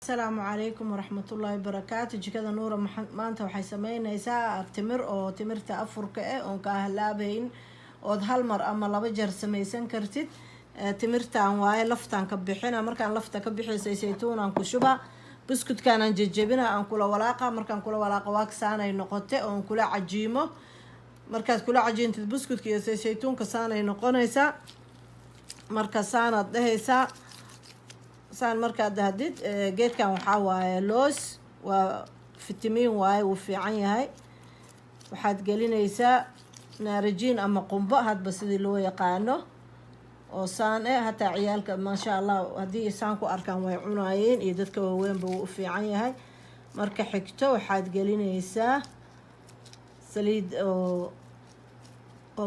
السلام عليكم ورحمة الله وبركاته. جكدا نورة maanta waxay sameynaysaa timir oo timirta afurka oo ka halaabayn oo hal mar ama laba jeer sameysan kartid. timirtaan waaye laftaan ka bixina markaan lafta ka bixisay saytuun aan ku shuba buskudkaan aan jajabina aan kula walaaqa markaan kula walaaqa waa saanay noqotay oo kula cajiimo markaad kula cajiintid buskudka iyo saytuunka saanay noqonaysaa marka saanad dhehaysaa saan markaad dahdid geedkan waxaa waaye loos waa fitamiin waaye wuu fiican yahay waxaad gelinaysaa naarajiin ama qumbo hadba sidii loo yaqaano oo saan hataa ciyaalka maasha allah haddii saan ku arkaan way cunaayeen iyo dadka waaweynba wuu u fiican yahay marka xigto waxaad gelinaysaa saliid oo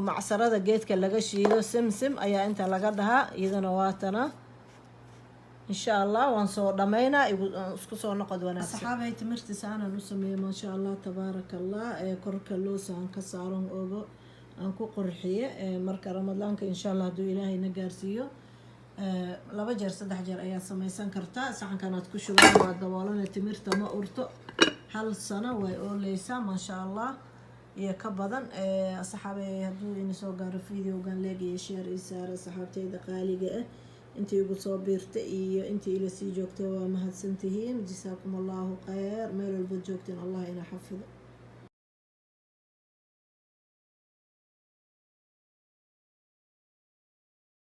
macsarada geedka laga shiido simsim ayaa inta laga dhahaa iyadana waatana إن شاء الله وانصور دمينا اسكسو نقد وانا أصحابي تمرتي سانا نسمي ما شاء الله تبارك الله كرك اللوس عن كسارون أوغو أنكو قرحية مركا رمضان إن شاء الله دو إلهي نقارسيو لابا جر صدح جر أيات سميسان كرتا ساعن كانت كشوان وادوالون تمرتا ما أورتو هل سنة ويقول ليسا ما شاء الله يكبضن أصحابي هدو إنسو قارو فيديو قان لاقي شير إسارة صحابتي دقالي انتي يقول صابرت انتي الى سي جوكتي ومهد سنتهين جزاكم الله خير ميلو البوت جوكتين الله ينا حفظ